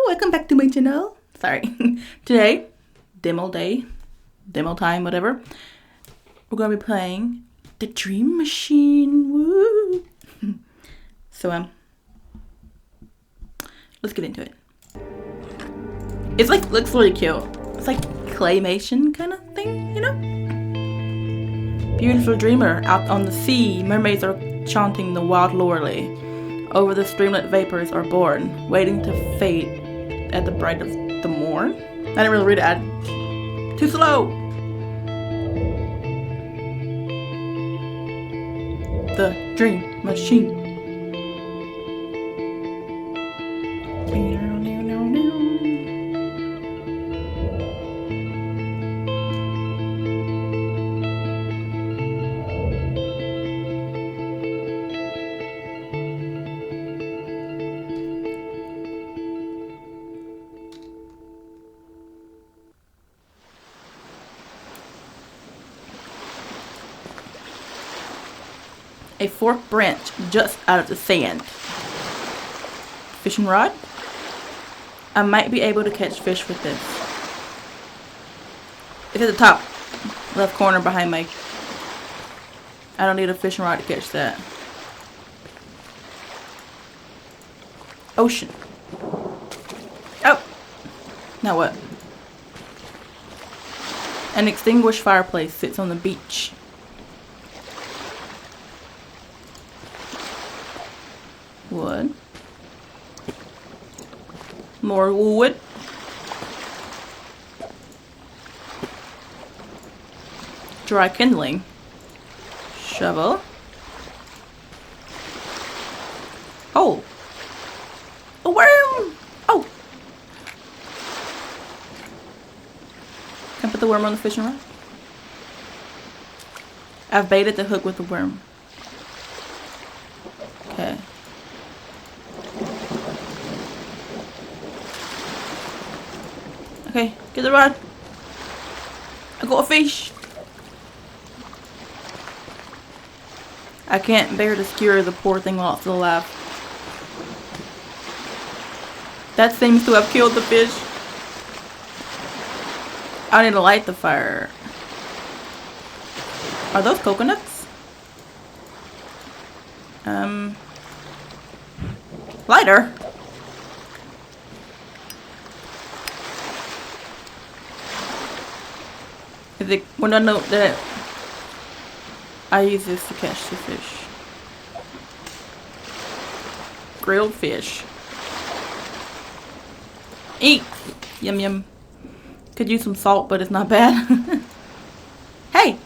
welcome back to my channel. Sorry. Today, demo day, demo time, whatever. We're gonna be playing the Dream Machine. Woo! So let's get into it. It's like looks really cute. It's like claymation kind of thing, you know? Beautiful dreamer out on the sea, mermaids are chanting the wild lorely. Over the streamlet vapors are born, waiting to fade at the bright of the morn. I didn't really read it. Too slow. The Dream Machine. A forked branch just out of the sand. Fishing rod? I might be able to catch fish with this. It's at the top left corner behind my... I don't need a fishing rod to catch that. Ocean. Oh! Now what? An extinguished fireplace sits on the beach. Wood. More wood. Dry kindling. Shovel. Oh. A worm! Oh! Can I put the worm on the fishing rod? I've baited the hook with the worm. Okay. Okay, get the rod. I got a fish. I can't bear to skewer the poor thing while it's still alive. That seems to have killed the fish. I need to light the fire. Are those coconuts? Lighter. When I know that I use this to catch the fish. Grilled fish. Eat! Yum yum. Could use some salt, but it's not bad. Hey!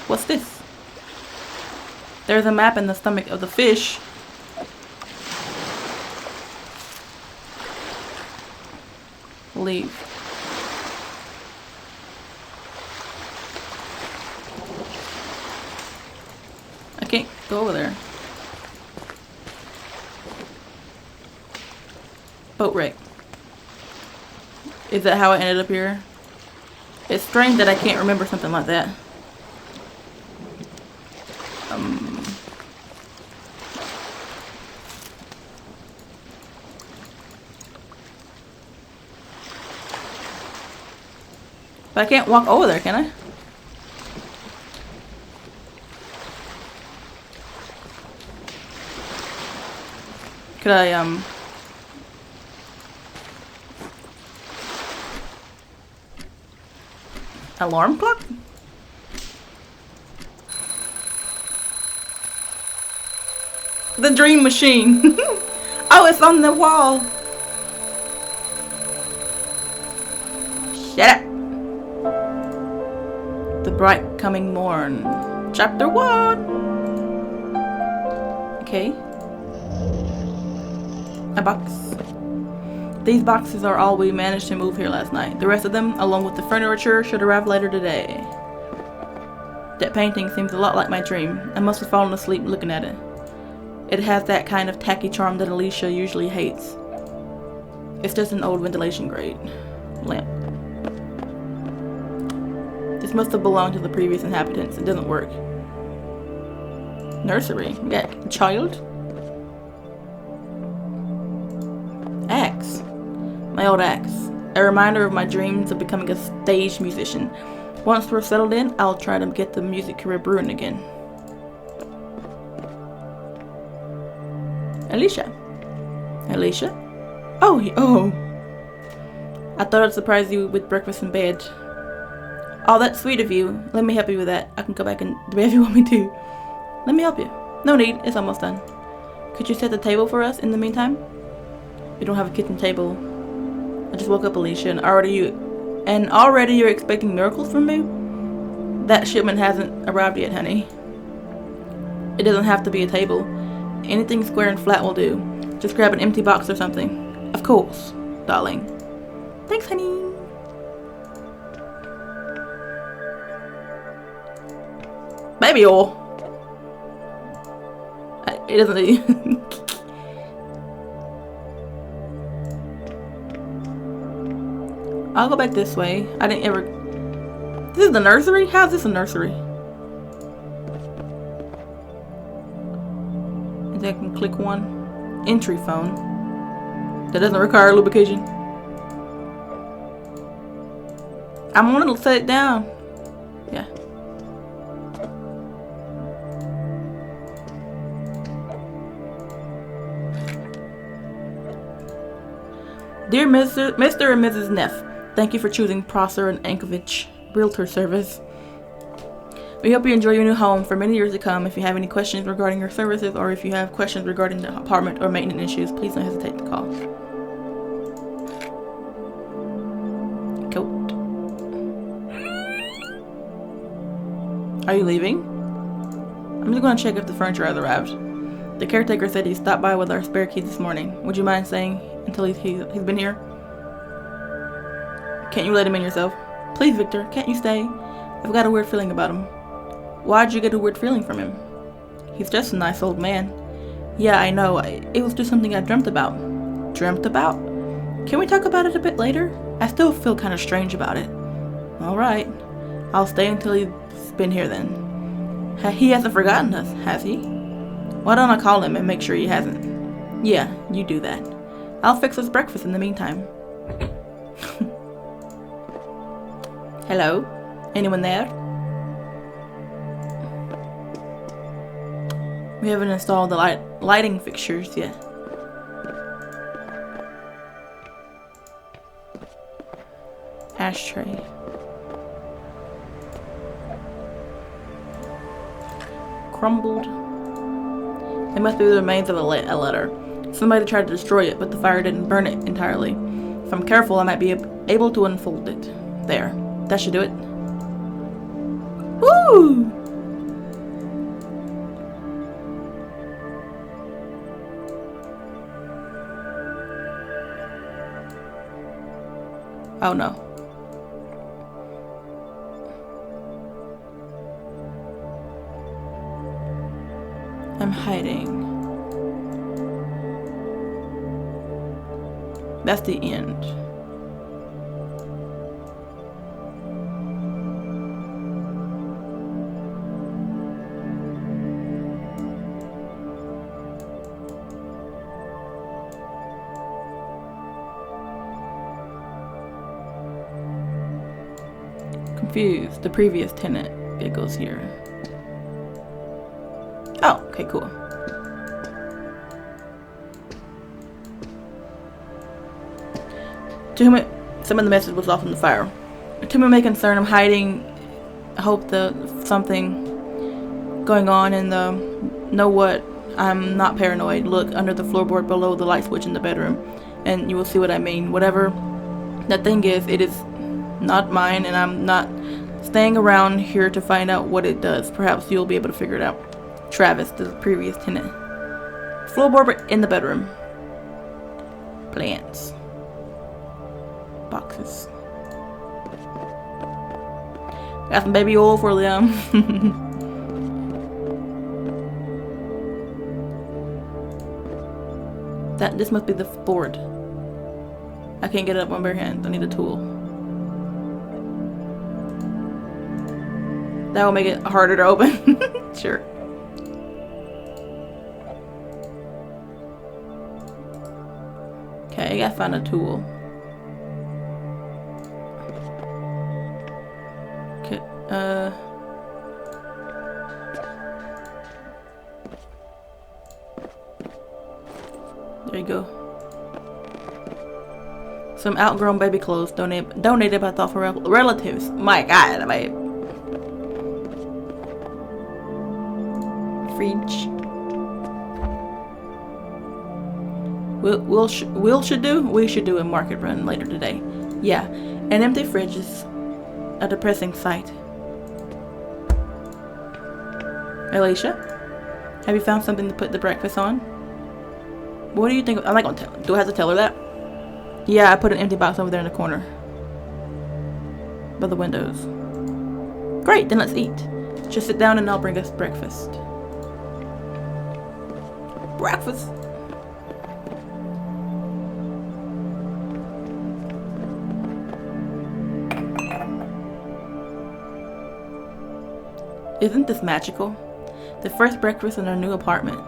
What's this? There's a map in the stomach of the fish. Leave. I can't go over there. Boat wreck. Is that how I ended up here? It's strange that I can't remember something like that. But I can't walk over there, can I? Could I, alarm clock? The Dream Machine. Oh, it's on the wall. Shut up. The Bright Coming Morn. Chapter 1. Okay. A box. These boxes are all we managed to move here last night. The rest of them, along with the furniture, should arrive later today. That painting seems a lot like my dream. I must have fallen asleep looking at it. It has that kind of tacky charm that Alicia usually hates. It's just an old ventilation grate lamp. This must have belonged to the previous inhabitants. It doesn't work. Nursery. We got a child. Axe. My old axe. A reminder of my dreams of becoming a stage musician. Once we're settled in, I'll try to get the music career brewing again. Alicia. Alicia? Oh. I thought I'd surprise you with breakfast in bed. Oh, that's sweet of you. Let me help you with that. I can go back in the bed if you want me to. Let me help you. No need. It's almost done. Could you set the table for us in the meantime? We don't have a kitchen table. I just woke up, Alicia, and already you're expecting miracles from me? That shipment hasn't arrived yet, honey. It doesn't have to be a table. Anything square and flat will do. Just grab an empty box or something. Of course, darling. Thanks, honey. Baby oil. It doesn't need. I'll go back this way. I didn't ever. This is the nursery? How's this a nursery? And then I can click one. Entry phone. That doesn't require lubrication. I'm gonna set it down. Yeah. Dear Mr. and Mrs. Neff, thank you for choosing Prosser and Ankovich Realtor Service. We hope you enjoy your new home for many years to come. If you have any questions regarding your services or if you have questions regarding the apartment or maintenance issues, please don't hesitate to call. Coat. Are you leaving? I'm just going to check if the furniture has arrived. The caretaker said he stopped by with our spare keys this morning. Would you mind staying until he's been here? Can't you let him in yourself? Please, Victor, can't you stay? I've got a weird feeling about him. Why'd you get a weird feeling from him? He's just a nice old man. Yeah, I know. It was just something I dreamt about. Dreamt about? Can we talk about it a bit later? I still feel kind of strange about it. Alright. I'll stay until he's been here then. He hasn't forgotten us, has he? Why don't I call him and make sure he hasn't? Yeah, you do that. I'll fix us breakfast in the meantime. Hello? Anyone there? We haven't installed the lighting fixtures yet. Ashtray. Crumbled. It must be the remains of a letter. Somebody tried to destroy it, but the fire didn't burn it entirely. If I'm careful, I might be able to unfold it. There. That should do it. Woo! Oh no. I'm hiding. That's the end. Confused. The previous tenant. It goes here. Oh, okay, cool. To whom some of the message was off in the fire. To whom it may concern, I'm hiding. I hope something going on in the. Know what? I'm not paranoid. Look under the floorboard below the light switch in the bedroom, and you will see what I mean. Whatever that thing is, it is not mine, and I'm not staying around here to find out what it does. Perhaps you'll be able to figure it out. Travis, the previous tenant. Floorboard in the bedroom. Plants. Boxes. Got some baby oil for them. This must be the board. I can't get it up on bare hands. I need a tool. That will make it harder to open. Sure. Okay, I gotta find a tool. There you go. Some outgrown baby clothes donated by thoughtful relatives. My God, my fridge. We should do a market run later today. Yeah, an empty fridge is a depressing sight. Alicia, have you found something to put the breakfast on? What do you think? I'm not gonna tell. Do I have to tell her that? Yeah, I put an empty box over there in the corner by the windows. Great, then let's eat. Just sit down and I'll bring us breakfast. Breakfast. Isn't this magical? The first breakfast in our new apartment.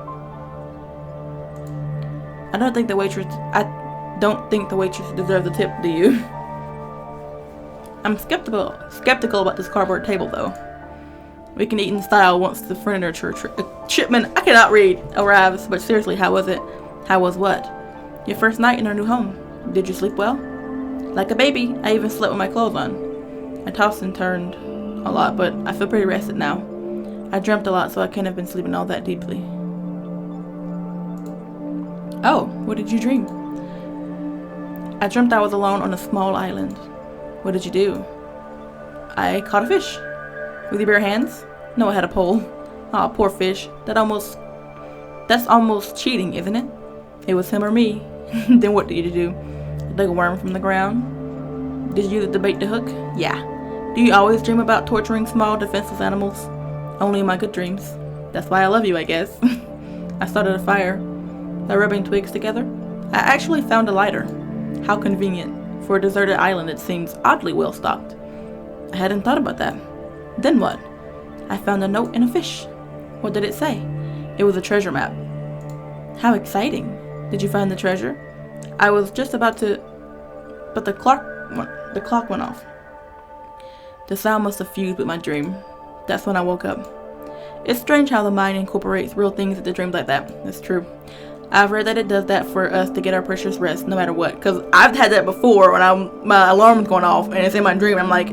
I don't think the waitress deserves a tip, do you? I'm skeptical about this cardboard table though. We can eat in style once the furniture shipment, I cannot read, arrives, but seriously, how was it? How was what? Your first night in our new home. Did you sleep well? Like a baby. I even slept with my clothes on. I tossed and turned a lot, but I feel pretty rested now. I dreamt a lot, so I can't have been sleeping all that deeply. Oh, what did you dream? I dreamt I was alone on a small island. What did you do? I caught a fish. With your bare hands? No, I had a pole. Aw, oh, poor fish. That's almost cheating, isn't it? It was him or me. Then what did you do? Dug a worm from the ground? Did you use the bait to hook? Yeah. Do you always dream about torturing small, defenseless animals? Only in my good dreams. That's why I love you, I guess. I started a fire by rubbing twigs together. I actually found a lighter. How convenient. For a deserted island, it seems oddly well stocked. I hadn't thought about that. Then what? I found a note and a fish. What did it say? It was a treasure map. How exciting. Did you find the treasure? I was just about to... But the clock went off. The sound must have fused with my dream. That's when I woke up. It's strange how the mind incorporates real things into dreams like that. It's true. I've read that it does that for us to get our precious rest no matter what. Because I've had that before when my alarm's going off and it's in my dream. I'm like,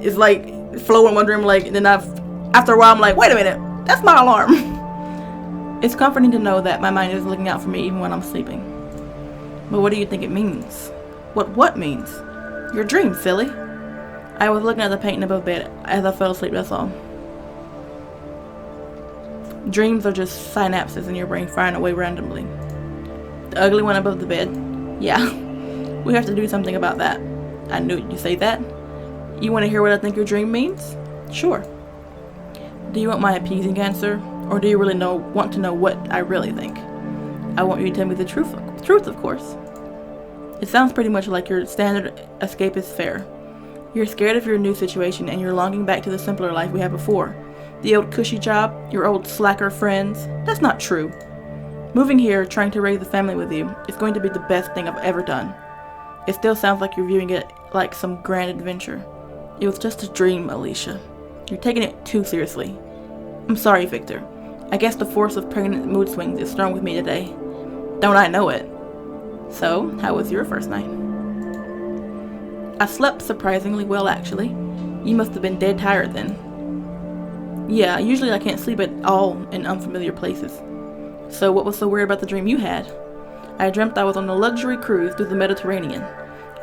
it's like flowing in my dream. Like, and then after a while, I'm like, wait a minute, that's my alarm. It's comforting to know that my mind is looking out for me even when I'm sleeping. But what do you think it means? What means? Your dream, silly. I was looking at the painting above bed as I fell asleep, that's all. Dreams are just synapses in your brain firing away randomly. The ugly one above the bed? Yeah. We have to do something about that. I knew you'd say that. You want to hear what I think your dream means? Sure. Do you want my appeasing answer? Or do you really want to know what I really think? I want you to tell me the truth, of course. It sounds pretty much like your standard escapist fare. You're scared of your new situation and you're longing back to the simpler life we had before. The old cushy job, your old slacker friends. That's not true. Moving here, trying to raise a family with you, is going to be the best thing I've ever done. It still sounds like you're viewing it like some grand adventure. It was just a dream, Alicia. You're taking it too seriously. I'm sorry, Victor. I guess the force of pregnant mood swings is strong with me today. Don't I know it? So, how was your first night? I slept surprisingly well, actually. You must have been dead tired then. Yeah, usually I can't sleep at all in unfamiliar places. So what was so weird about the dream you had? I dreamt I was on a luxury cruise through the Mediterranean.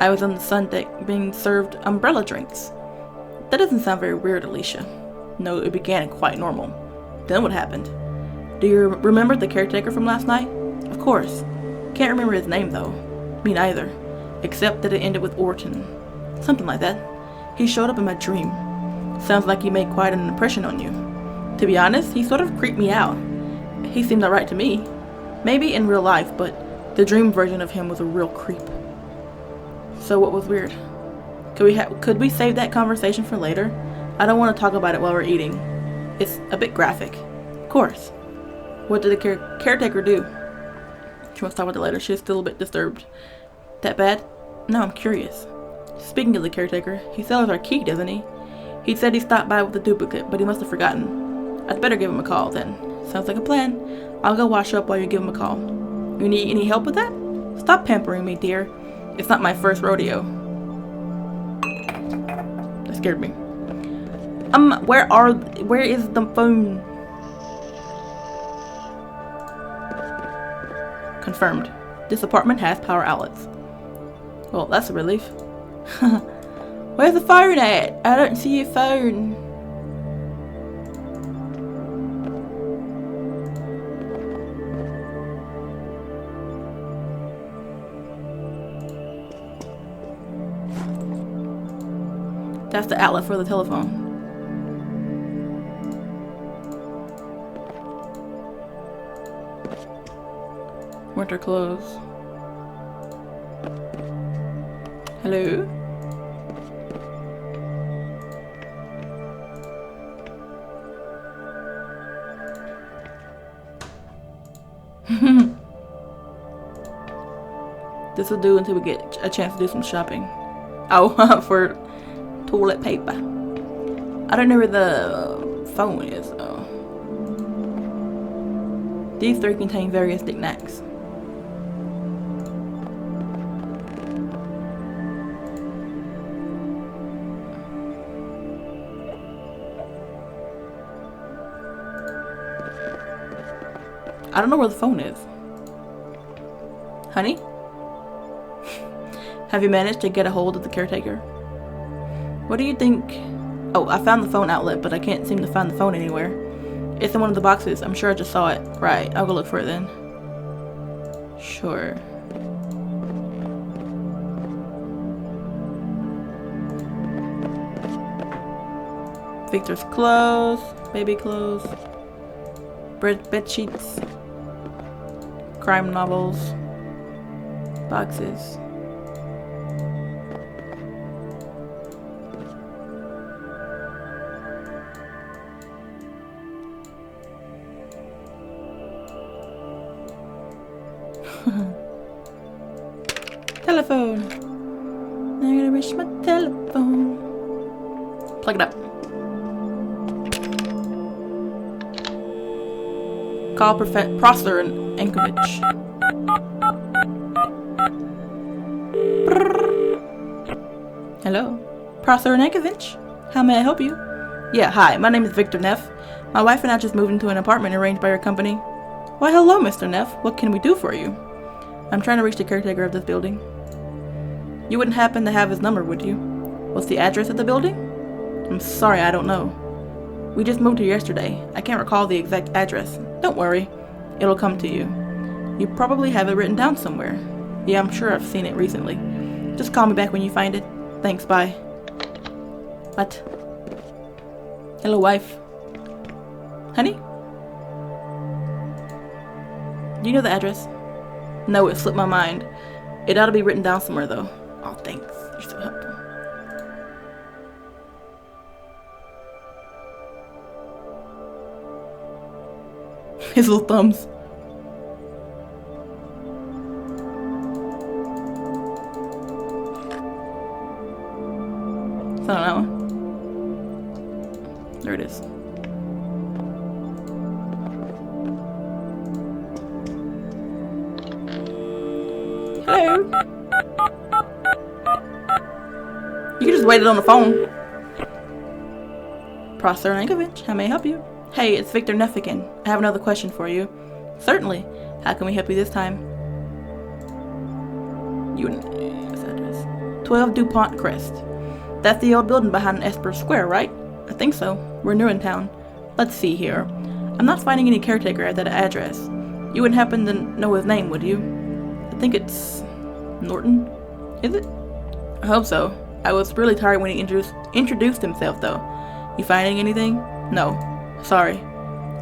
I was on the sun deck being served umbrella drinks. That doesn't sound very weird, Alicia. No, it began quite normal. Then what happened? Do you remember the caretaker from last night? Of course. Can't remember his name though. Me neither. Except that it ended with Orton. Something like that. He showed up in my dream. Sounds like he made quite an impression on you. To be honest, he sort of creeped me out. He seemed alright to me. Maybe in real life, but the dream version of him was a real creep. So what was weird? Could we save that conversation for later? I don't want to talk about it while we're eating. It's a bit graphic. Of course. What did the caretaker do? She wants to talk about it later. She's still a bit disturbed. That bad? No, I'm curious. Speaking of the caretaker, he sells our key, doesn't he? He said he stopped by with a duplicate, but he must have forgotten. I'd better give him a call then. Sounds like a plan. I'll go wash up while you give him a call. You need any help with that? Stop pampering me, dear. It's not my first rodeo. That scared me. Where is the phone? Confirmed. This apartment has power outlets. Well, that's a relief. Where's the phone at? I don't see your phone. That's the outlet for the telephone. Winter clothes. Hello? This will do until we get a chance to do some shopping. Oh, for toilet paper. I don't know where the phone is, though. These three contain various knickknacks. I don't know where the phone is. Honey? Have you managed to get a hold of the caretaker? What do you think? Oh, I found the phone outlet, but I can't seem to find the phone anywhere. It's in one of the boxes. I'm sure I just saw it. Right, I'll go look for it then. Sure. Victor's clothes, baby clothes, bed sheets, crime novels, boxes. Telephone. I'm gonna reach my telephone. Plug it up. Call Prosser and Anchorage. Hello, Prosser and Anchorage. How may I help you? Yeah, hi. My name is Victor Neff. My wife and I just moved into an apartment arranged by your company. Why, hello, Mr. Neff. What can we do for you? I'm trying to reach the caretaker of this building. You wouldn't happen to have his number, would you? What's the address of the building? I'm sorry, I don't know. We just moved here yesterday. I can't recall the exact address. Don't worry. It'll come to you. You probably have it written down somewhere. Yeah, I'm sure I've seen it recently. Just call me back when you find it. Thanks, bye. What? Hello, wife. Honey? Do you know the address? No, it slipped my mind. It ought to be written down somewhere, though. Oh, thanks. You're so helpful. His little thumbs. It's not that one. There it is. Hello. You can just wait it on the phone. Prosser Anchorage, how may I help you? Hey, it's Victor Neff again. I have another question for you. Certainly. How can we help you this time? What's the address? 12 DuPont Crest. That's the old building behind Esper Square, right? I think so. We're new in town. Let's see here. I'm not finding any caretaker at that address. You wouldn't happen to know his name, would you? I think it's Norton. Is it? I hope so. I was really tired when he introduced himself, though. You finding anything? No. Sorry.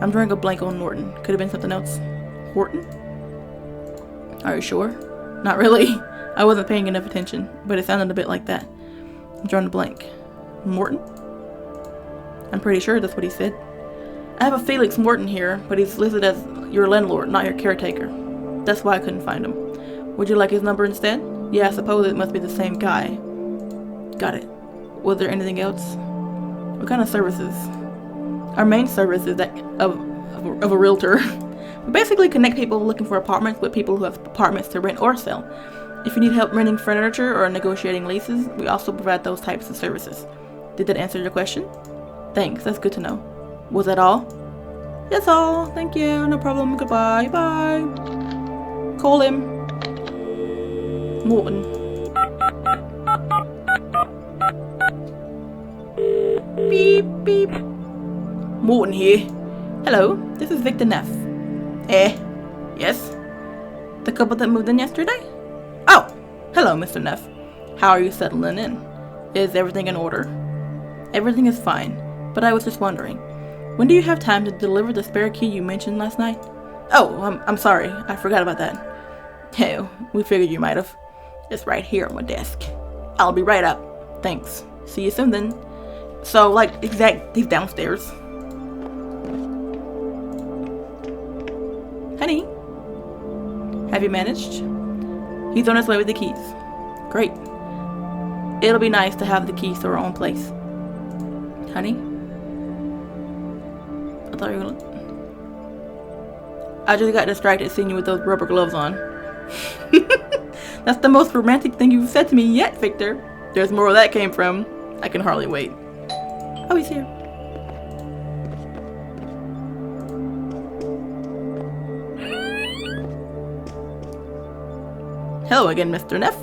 I'm drawing a blank on Norton. Could have been something else. Horton? Are you sure? Not really. I wasn't paying enough attention, but it sounded a bit like that. I'm drawing a blank. Morton? I'm pretty sure that's what he said. I have a Felix Morton here, but he's listed as your landlord, not your caretaker. That's why I couldn't find him. Would you like his number instead? Yeah, I suppose it must be the same guy. Got it. Was there anything else? What kind of services? Our main service is that of a realtor. We basically connect people looking for apartments with people who have apartments to rent or sell. If you need help renting furniture or negotiating leases, we also provide those types of services. Did that answer your question? Thanks, that's good to know. Was that all? That's all. Thank you. No problem. Goodbye. Bye. Call him. Morton. Beep, beep. Morton here. Hello, this is Victor Neff. Yes? The couple that moved in yesterday? Oh, hello, Mr. Neff. How are you settling in? Is everything in order? Everything is fine, but I was just wondering, when do you have time to deliver the spare key you mentioned last night? Oh, I'm sorry, I forgot about that. Hey, we figured you might have. It's right here on my desk. I'll be right up. Thanks. See you soon then. So, like, he's downstairs. Honey, have you managed? He's on his way with the keys. Great. It'll be nice to have the keys to our own place. Honey? I thought you were gonna... I just got distracted seeing you with those rubber gloves on. That's the most romantic thing you've said to me yet, Victor. There's more where that came from. I can hardly wait. Oh, he's here. Hello again, Mr. Neff.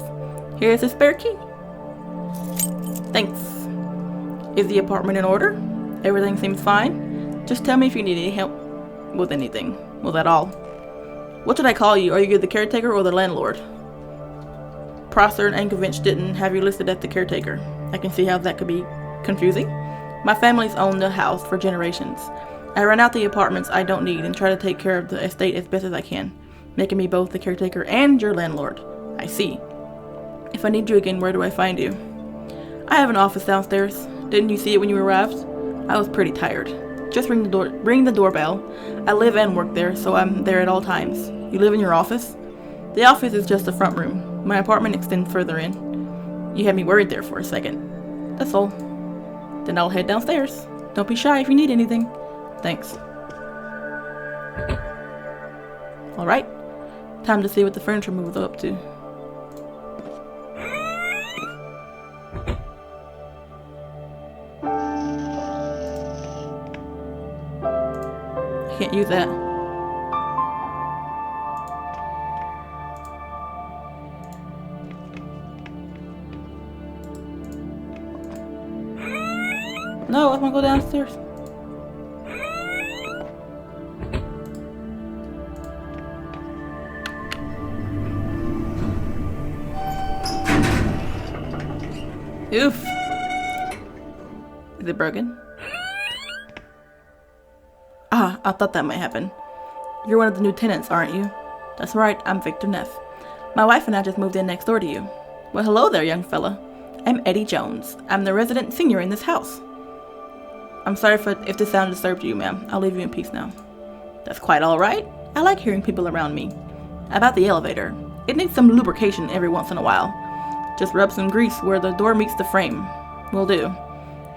Here's a spare key. Thanks. Is the apartment in order? Everything seems fine. Just tell me if you need any help with anything. Was that all? What should I call you? Are you the caretaker or the landlord? Prosser and Ankovich didn't have you listed as the caretaker. I can see how that could be confusing. My family's owned the house for generations. I rent out the apartments I don't need and try to take care of the estate as best as I can, making me both the caretaker and your landlord. I see. If I need you again, where do I find you? I have an office downstairs. Didn't you see it when you arrived? I was pretty tired. Just ring the doorbell. I live and work there, so I'm there at all times. You live in your office? The office is just the front room. My apartment extends further in. You had me worried there for a second. That's all. Then I'll head downstairs. Don't be shy if you need anything. Thanks. Alright. Time to see what the furniture moves up to. I can't use that. No, I want to go downstairs. Oof. Is it broken? Ah, I thought that might happen. You're one of the new tenants, aren't you? That's right, I'm Victor Neff. My wife and I just moved in next door to you. Well, hello there, young fella. I'm Eddie Jones. I'm the resident senior in this house. I'm sorry if this sound disturbed you, ma'am. I'll leave you in peace now. That's quite alright. I like hearing people around me. About the elevator. It needs some lubrication every once in a while. Just rub some grease where the door meets the frame. Will do.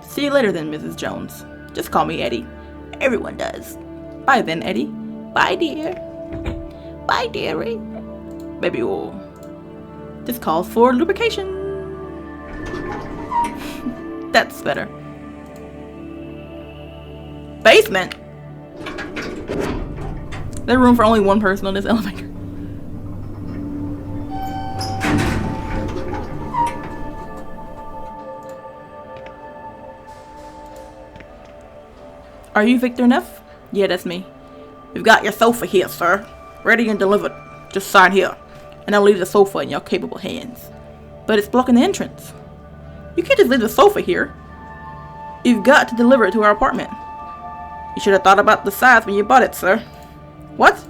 See you later then, Mrs. Jones. Just call me Eddie. Everyone does. Bye then, Eddie. Bye, dear. Bye, dearie. Baby, oh. This calls for lubrication. That's better. Basement? There's room for only one person on this elevator. Are you Victor Neff? Yeah, that's me. We've got your sofa here, sir. Ready and delivered. Just sign here, and I'll leave the sofa in your capable hands. But it's blocking the entrance. You can't just leave the sofa here. You've got to deliver it to our apartment. You should have thought about the size when you bought it, sir. What?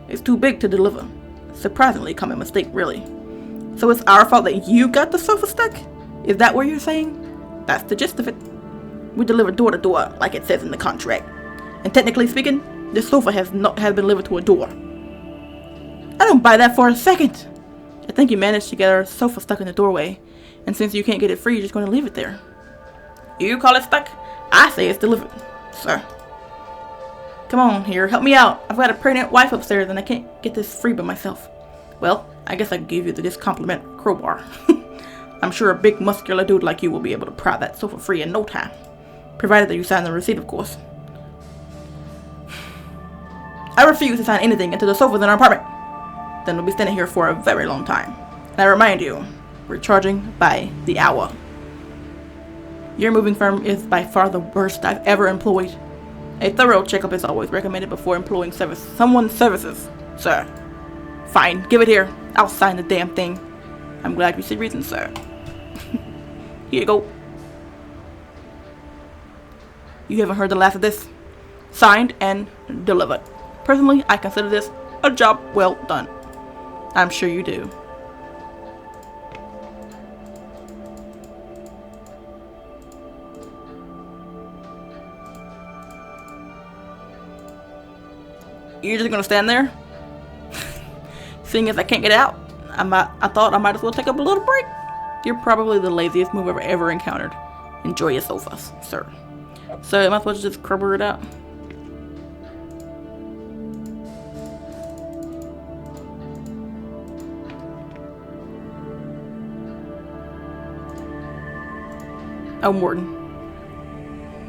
It's too big to deliver. Surprisingly common mistake, really. So it's our fault that you got the sofa stuck? Is that what you're saying? That's the gist of it. We deliver door to door, like it says in the contract. And technically speaking, this sofa has been delivered to a door. I don't buy that for a second. I think you managed to get our sofa stuck in the doorway. And since you can't get it free, you're just going to leave it there. You call it stuck? I say it's delivered, sir. Come on here, help me out. I've got a pregnant wife upstairs and I can't get this free by myself. Well, I guess I can give you this complimentary crowbar. I'm sure a big muscular dude like you will be able to pry that sofa free in no time. Provided that you sign the receipt, of course. I refuse to sign anything until the sofa's in our apartment. Then we'll be standing here for a very long time. And I remind you, we're charging by the hour. Your moving firm is by far the worst I've ever employed. A thorough checkup is always recommended before employing someone's services, sir. Fine, give it here. I'll sign the damn thing. I'm glad you see reason, sir. Here you go. You haven't heard the last of this. Signed and delivered. Personally, I consider this a job well done. I'm sure you do. You're just gonna stand there? Seeing as I can't get out, I thought I might as well take up a little break. You're probably the laziest move I've ever encountered. Enjoy your sofas, sir. So am I supposed to just crubber it out? Oh, Morton.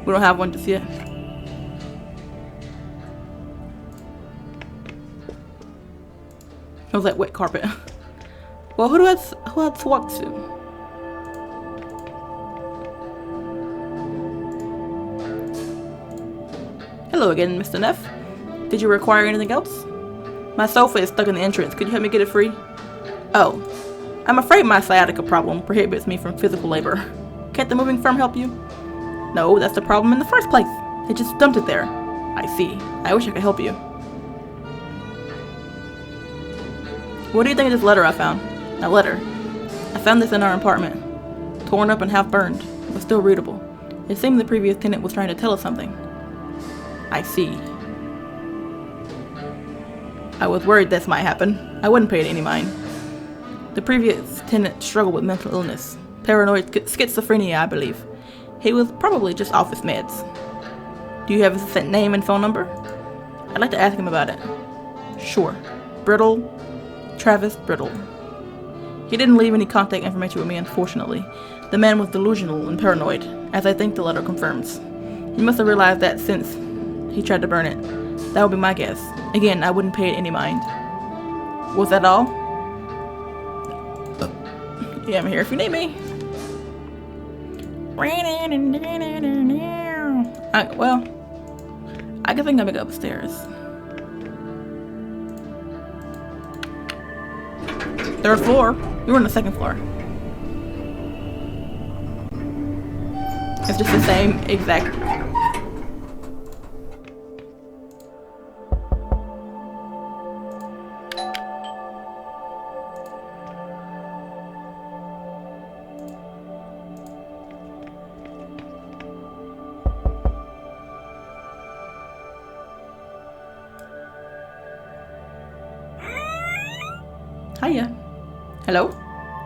We don't have one just yet. It was that wet carpet. Well, who had to walk to? Hello again, Mr. Neff. Did you require anything else? My sofa is stuck in the entrance. Could you help me get it free? Oh, I'm afraid my sciatica problem prohibits me from physical labor. Can't the moving firm help you? No, that's the problem in the first place. They just dumped it there. I see. I wish I could help you. What do you think of this letter I found? A letter. I found this in our apartment. Torn up and half burned, but still readable. It seemed the previous tenant was trying to tell us something. I see. I was worried this might happen. I wouldn't pay it any mind. The previous tenant struggled with mental illness. Paranoid schizophrenia, I believe. He was probably just off his meds. Do you have his name and phone number? I'd like to ask him about it. Sure. Brittle. Travis Brittle. He didn't leave any contact information with me, unfortunately. The man was delusional and paranoid, as I think the letter confirms. He must have realized that since he tried to burn it. That would be my guess. Again, I wouldn't pay it any mind. Was that all? Yeah, I'm here if you need me. I can think I'll go upstairs. Third floor? We were on the second floor. It's just the same exact. Hiya. Hello?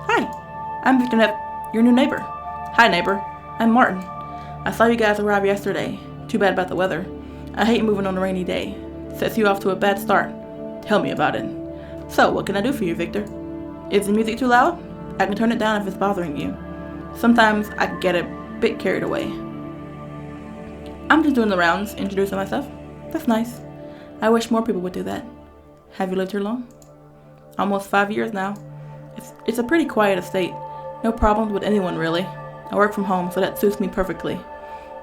Hi. I'm Victor Neff, your new neighbor. Hi, neighbor. I'm Martin. I saw you guys arrive yesterday. Too bad about the weather. I hate moving on a rainy day. Sets you off to a bad start. Tell me about it. So, what can I do for you, Victor? Is the music too loud? I can turn it down if it's bothering you. Sometimes I get a bit carried away. I'm just doing the rounds, introducing myself. That's nice. I wish more people would do that. Have you lived here long? Almost 5 years now. It's a pretty quiet estate. No problems with anyone, really. I work from home, so that suits me perfectly.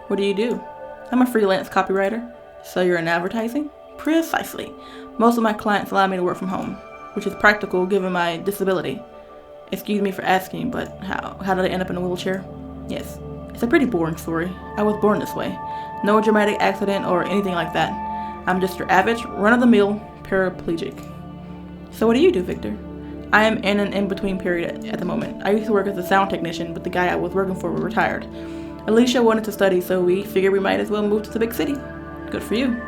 What do you do? I'm a freelance copywriter. So you're in advertising? Precisely. Most of my clients allow me to work from home, which is practical given my disability. Excuse me for asking, but how did I end up in a wheelchair? Yes, it's a pretty boring story. I was born this way. No dramatic accident or anything like that. I'm just your average, run-of-the-mill paraplegic. So what do you do, Victor? I am in an in-between period at the moment. I used to work as a sound technician, but the guy I was working for was retired. Alicia wanted to study, so we figured we might as well move to the big city. Good for you.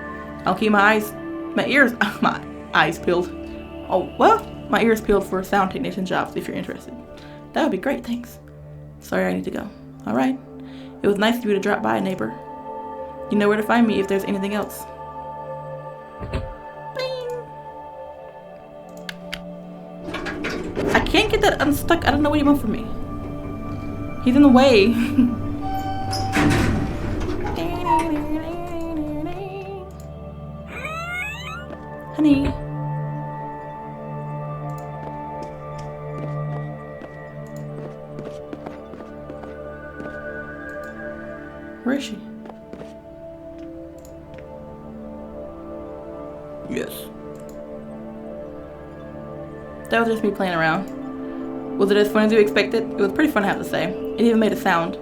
I'll keep my eyes peeled. Oh, well, my ears peeled for sound technician jobs if you're interested. That would be great, thanks. Sorry, I need to go. Alright. It was nice of you to drop by, neighbor. You know where to find me if there's anything else. I can't get that unstuck. I don't know what you want from me. He's in the way. Honey. Where is she? Yes. That was just me playing around. Was it as fun as you expected? It was pretty fun, I have to say. It even made a sound.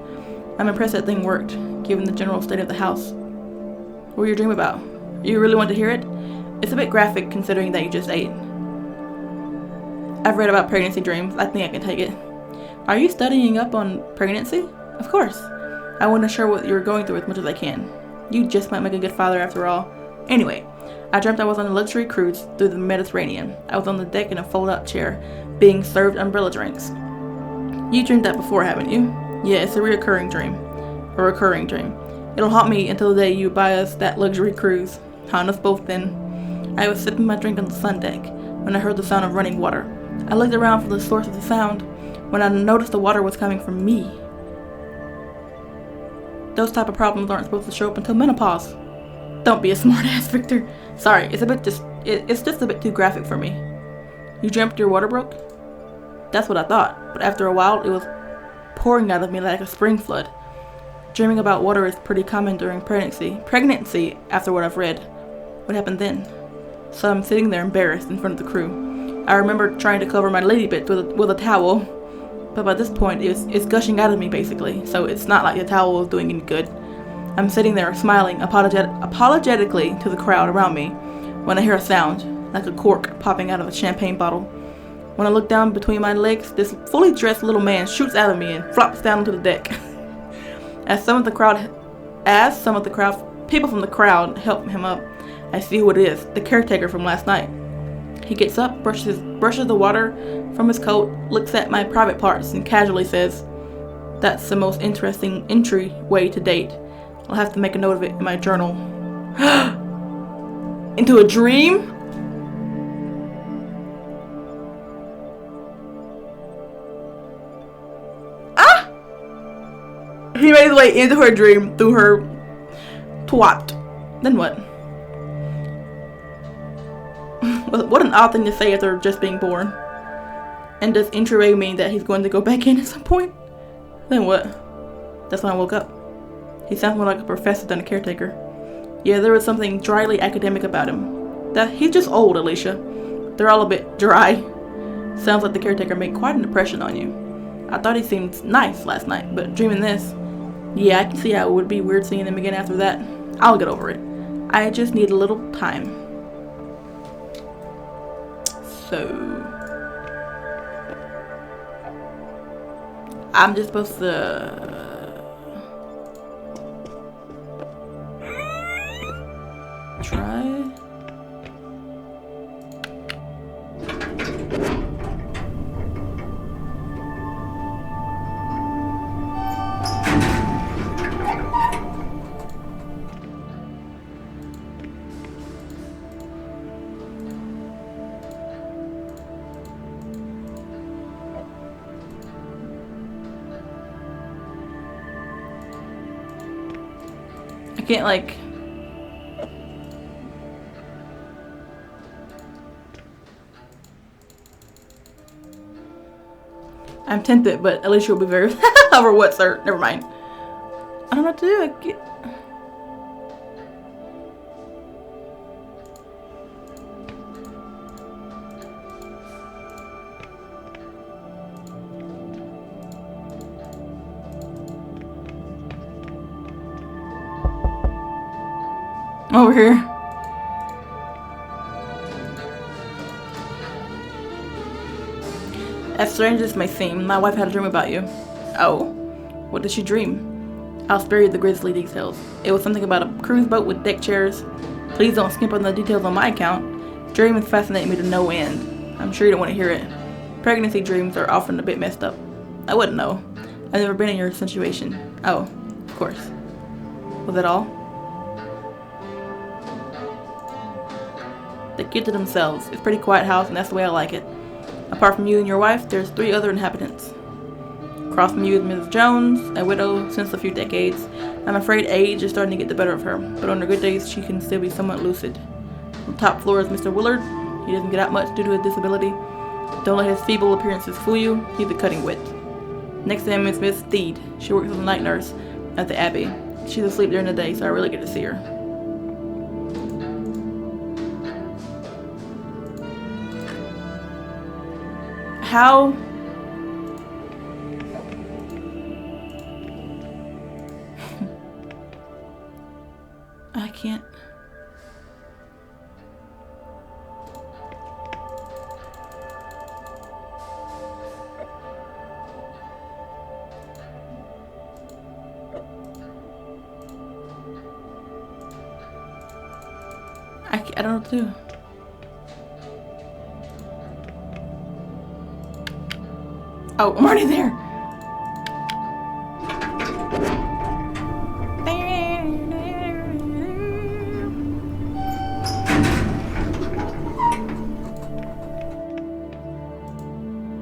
I'm impressed that thing worked, given the general state of the house. What were your dream about? You really want to hear it? It's a bit graphic considering that you just ate. I've read about pregnancy dreams. I think I can take it. Are you studying up on pregnancy? Of course. I want to share what you're going through as much as I can. You just might make a good father after all. Anyway, I dreamt I was on a luxury cruise through the Mediterranean. I was on the deck in a fold-up chair, being served umbrella drinks. You dreamed that before, haven't you? Yeah, it's a recurring dream. It'll haunt me until the day you buy us that luxury cruise. Haunt us both then. I was sipping my drink on the sun deck when I heard the sound of running water. I looked around for the source of the sound when I noticed the water was coming from me. Those type of problems aren't supposed to show up until menopause. Don't be a smartass, Victor. Sorry, it's just a bit too graphic for me. You dreamt your water broke? That's what I thought, but after a while it was pouring out of me like a spring flood. Dreaming about water is pretty common during pregnancy after what I've read. What happened then? So I'm sitting there embarrassed in front of the crew. I remember trying to cover my lady bits with a towel, but by this point it's gushing out of me basically, so it's not like the towel was doing any good. I'm sitting there smiling apologetically to the crowd around me when I hear a sound, like a cork popping out of a champagne bottle. When I look down between my legs, this fully dressed little man shoots out of me and flops down onto the deck. As some of the people from the crowd help him up, I see who it is, the caretaker from last night. He gets up, brushes the water from his coat, looks at my private parts, and casually says, "That's the most interesting entryway to date. I'll have to make a note of it in my journal." Into a dream? Ah! He made his way into her dream through her twat. Then what? What an odd thing to say after just being born. And does entryway mean that he's going to go back in at some point? Then what? That's when I woke up. He sounds more like a professor than a caretaker. Yeah, there was something dryly academic about him. He's just old, Alicia. They're all a bit dry. Sounds like the caretaker made quite an impression on you. I thought he seemed nice last night, but dreaming this, yeah, I can see how it would be weird seeing him again after that. I'll get over it. I just need a little time. So I'm just supposed to try. I can't like. I'm tempted, but Alicia will be very over what, sir? Never mind. I don't know what to do. I get. Over here. As strange as this may seem, my wife had a dream about you. Oh? What did she dream? I'll spare you the grisly details. It was something about a cruise boat with deck chairs. Please don't skimp on the details on my account. Dreams fascinate me to no end. I'm sure you don't want to hear it. Pregnancy dreams are often a bit messed up. I wouldn't know. I've never been in your situation. Oh, of course. Was that all? keep to themselves. It's a pretty quiet house, and that's the way I like it. Apart from you and your wife, there's 3 other inhabitants. Across from you is Mrs. Jones, a widow since a few decades. I'm afraid age is starting to get the better of her, but on her good days, she can still be somewhat lucid. On the top floor is Mr. Willard. He doesn't get out much due to his disability. Don't let his feeble appearances fool you. He's a cutting wit. Next to him is Miss Steed. She works as a night nurse at the Abbey. She's asleep during the day, so I really get to see her. How? I can't. I don't know what to do. Oh, I'm already there.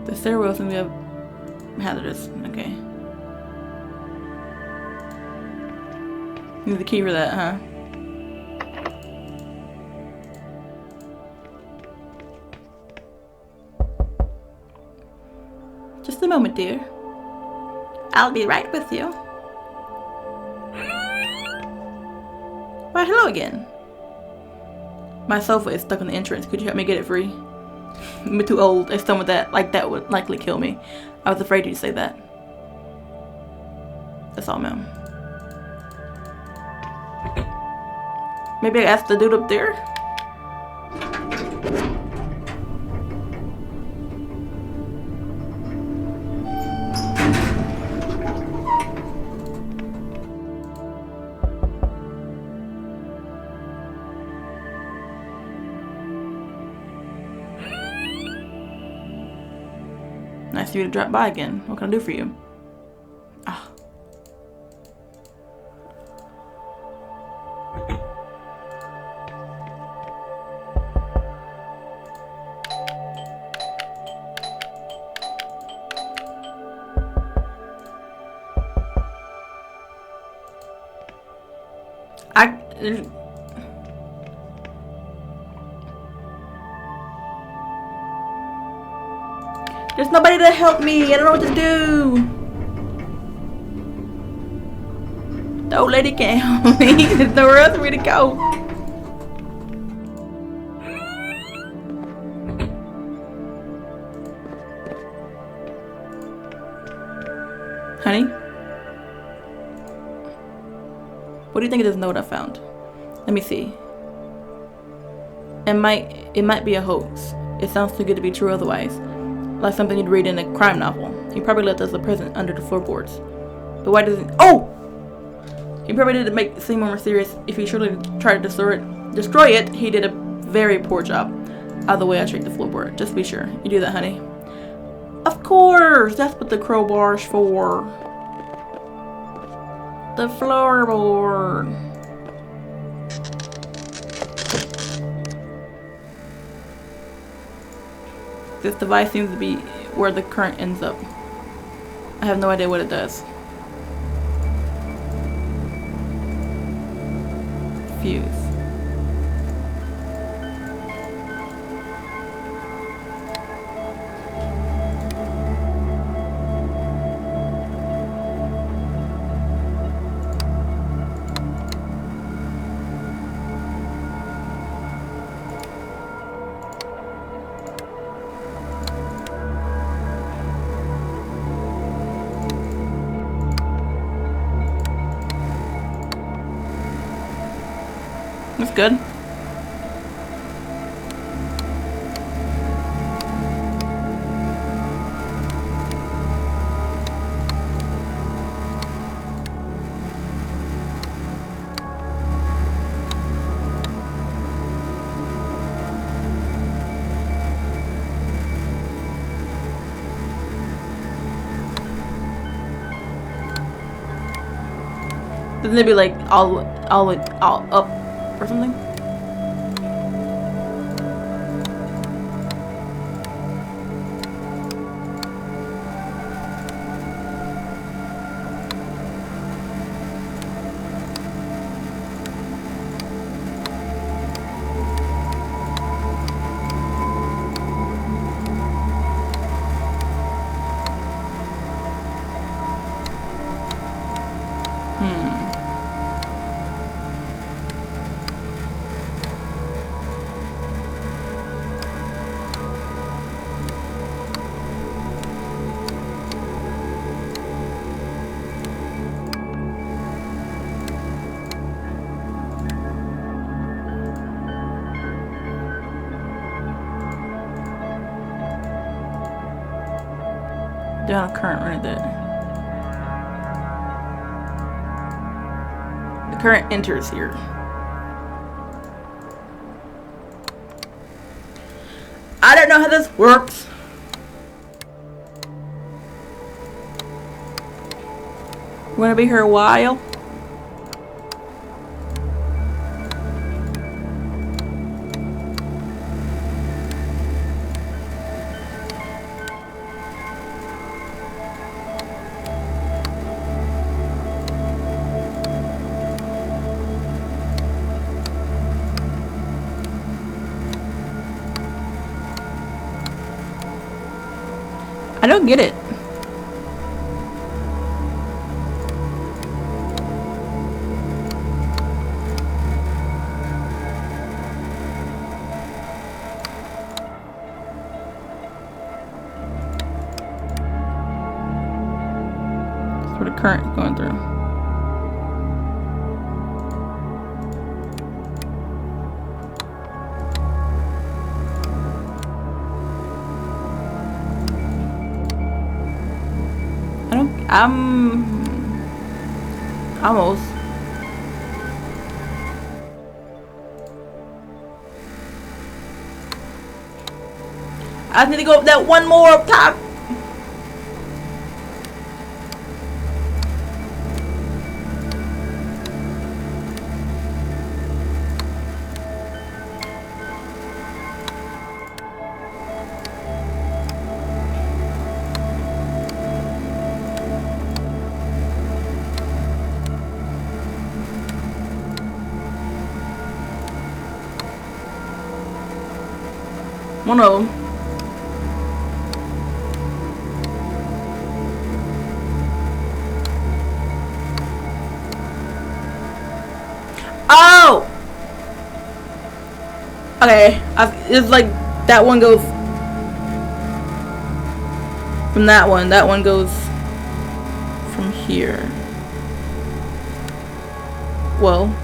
The stairwell seems to be hazardous. Okay. Need the key for that, huh? Just a moment, dear. I'll be right with you. Why, hello again. My sofa is stuck on the entrance. Could you help me get it free? I'm too old. If someone that would likely kill me. I was afraid you'd say that. That's all, ma'am. Maybe I asked the dude up there? Nice of you to drop by again. What can I do for you? Ah. There's nobody to help me. I don't know what to do. The old lady can't help me. There's nowhere else for me to go. Honey? What do you think of this note I found? Let me see. It might be a hoax. It sounds too good to be true otherwise. Like something you'd read in a crime novel. He probably left us a present under the floorboards. But why does he— oh! He probably did it to make it seem more mysterious. If he surely tried to destroy it, he did a very poor job. Either way, I checked the floorboard. Just be sure. You do that, honey. Of course! That's what the crowbar's for. The floorboard. This device seems to be where the current ends up. I have no idea what it does. Fuse. That's good. Doesn't it be like all up or something? They're on a current right there. The current enters here. I don't know how this works. We're gonna be here a while. I don't get it. That's where the current is going through. I'm almost. I need to go up that one more up top. One of them. Oh! Okay, it's like that one goes from that one goes from here. Well.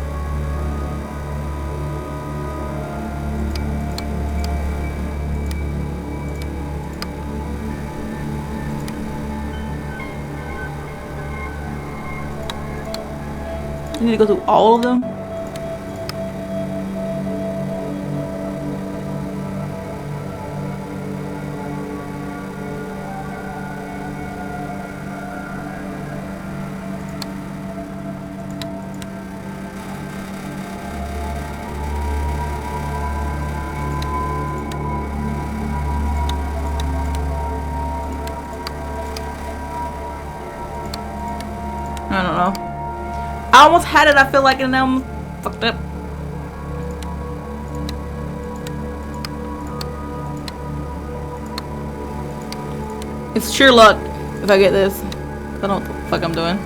You need to go through all of them? I don't know. I almost had it, I feel like, and now I'm fucked up. It's sheer luck if I get this. I don't know what the fuck I'm doing.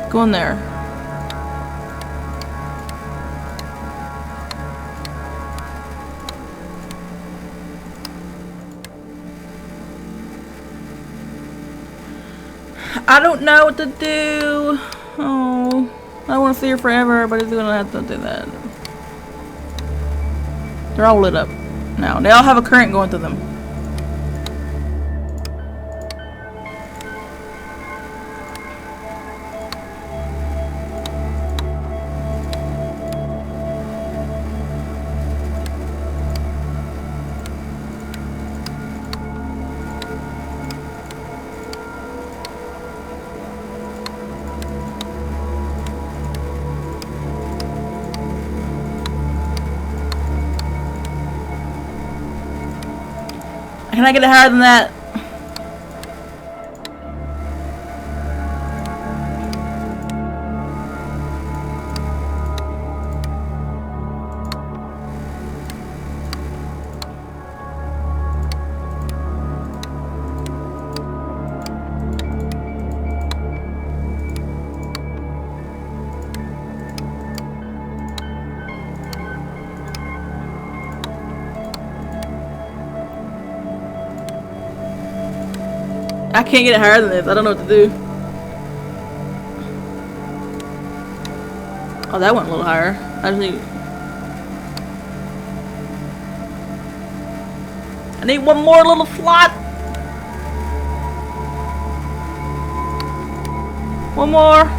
Go in there. I don't know what to do. Oh, I want to see her forever, but it's gonna have to do that. They're all lit up now. They all have a current going through them. Can I get it higher than that? I can't get it higher than this. I don't know what to do. Oh, that went a little higher. Actually, I need one more little slot. One more.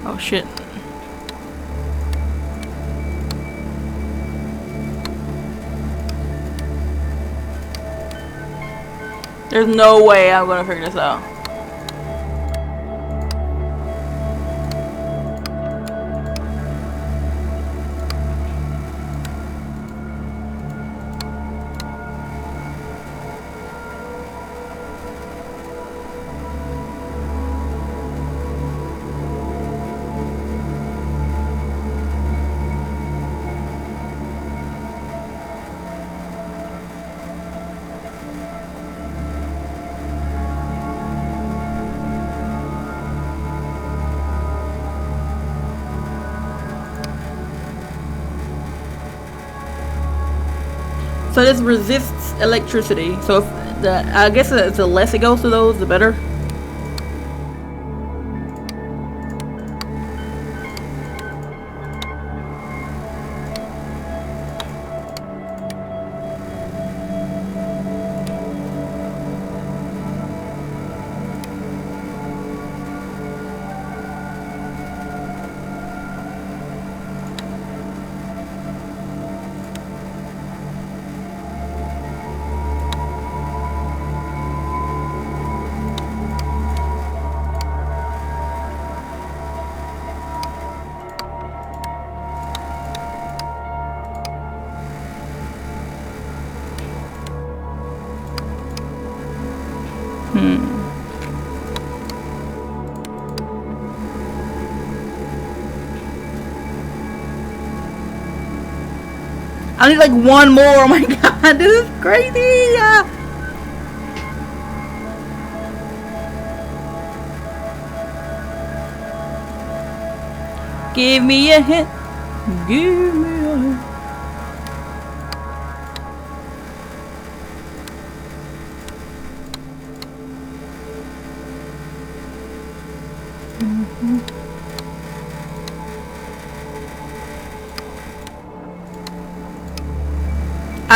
Oh shit. There's no way I'm gonna figure this out. So this resists electricity. So if I guess the less it goes to those, the better. I need like one more. Oh my god, this is crazy. Give me a hint. Give me a hint.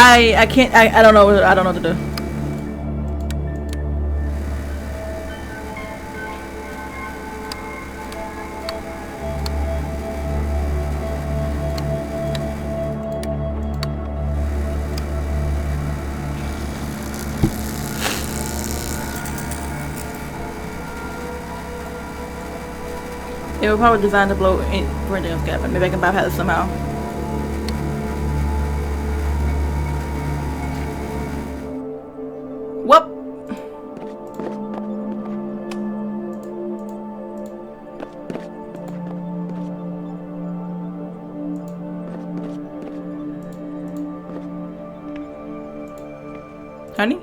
I can't. I don't know. I don't know what to do. It was probably designed to blow for anything else to happen. Maybe I can bypass it somehow. Whoop! Honey? Is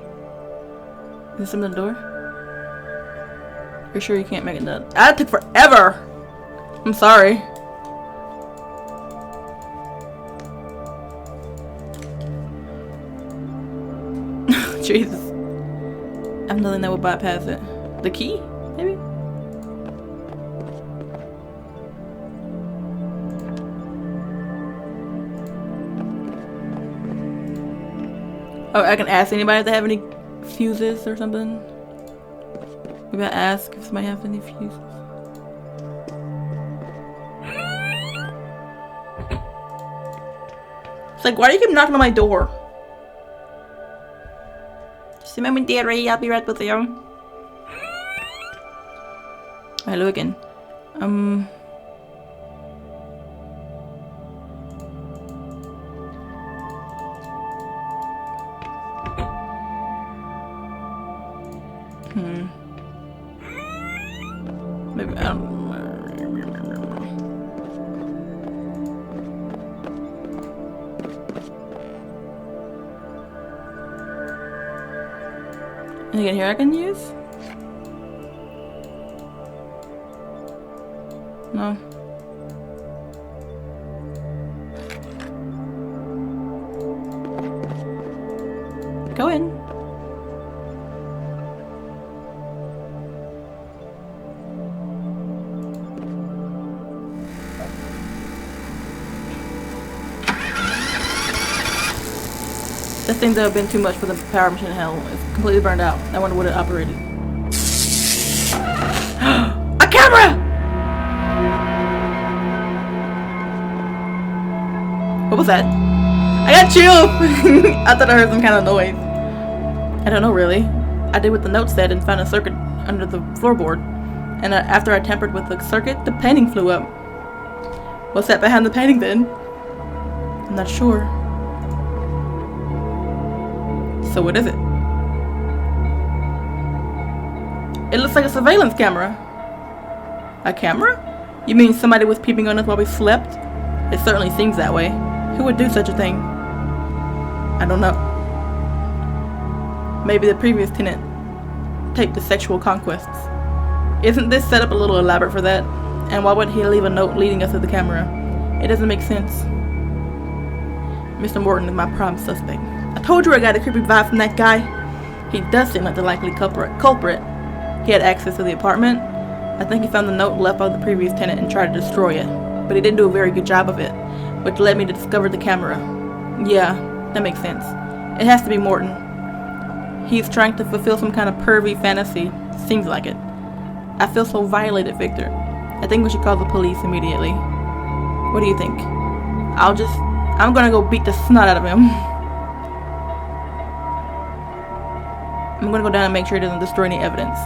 there something at the door? Are you sure you can't make it done? That took forever! I'm sorry. Jesus. I have nothing that would bypass it. The key? Maybe? Oh, I can ask anybody if they have any fuses or something. Maybe I ask if somebody has any fuses. It's like, why do you keep knocking on my door? Just a moment, dearie. I'll be right with you. Hello again. Maybe I don't. Anything here I can use? No. Go in. This thing's have been too much for the power machine hell. It's completely burned out. I wonder what it operated. A camera! What was that? I got chills! I thought I heard some kind of noise. I don't know really. I did what the note said and found a circuit under the floorboard. And after I tampered with the circuit, the painting flew up. What's that behind the painting then? I'm not sure. So what is it? It looks like a surveillance camera. A camera? You mean somebody was peeping on us while we slept? It certainly seems that way. Who would do such a thing? I don't know. Maybe the previous tenant taped the sexual conquests. Isn't this setup a little elaborate for that? And why would he leave a note leading us to the camera? It doesn't make sense. Mr. Morton is my prime suspect. I told you I got a creepy vibe from that guy. He does seem like the likely culprit. He had access to the apartment. I think he found the note left by the previous tenant and tried to destroy it. But he didn't do a very good job of it, which led me to discover the camera. Yeah, that makes sense. It has to be Morton. He's trying to fulfill some kind of pervy fantasy. Seems like it. I feel so violated, Victor. I think we should call the police immediately. What do you think? I'm gonna go beat the snot out of him. I'm gonna go down and make sure he doesn't destroy any evidence.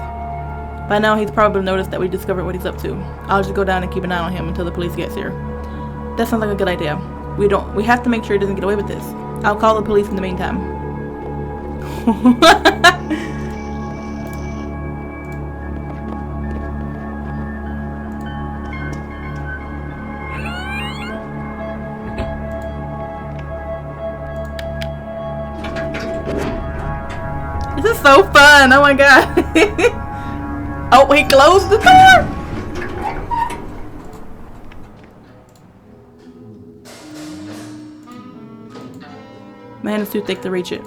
By now, he's probably noticed that we discovered what he's up to. I'll just go down and keep an eye on him until the police gets here. That sounds like a good idea. We have to make sure he doesn't get away with this. I'll call the police in the meantime. This is so fun! Oh my god! Oh, he closed the door! Man, it's too thick to reach it.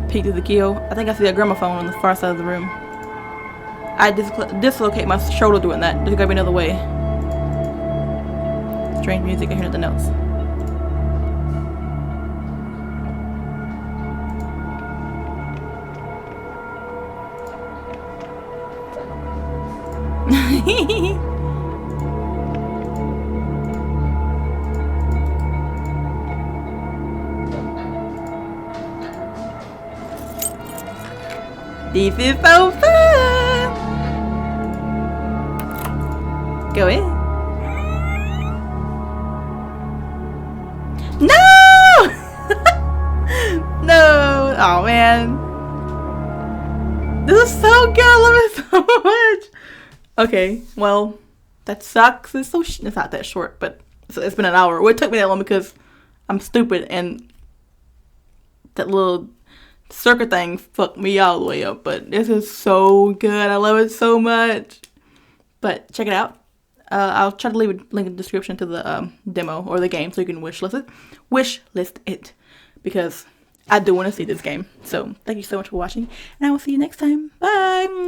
Peek through the keyhole. I think I see a gramophone on the far side of the room. I dislocate my shoulder doing that. There's gotta be another way. Strange music, I hear the notes. This is so fun! Go in. No! No! Oh man. This is so good. I love it so much. Okay, well, that sucks. It's not that short, but it's been an hour. Well, it took me that long because I'm stupid and that little circuit thing fucked me all the way up. But this is so good. I love it so much. But check it out. I'll try to leave a link in the description to the demo or the game so you can wish list it because I do want to see this game. So thank you so much for watching and I will see you next time. Bye!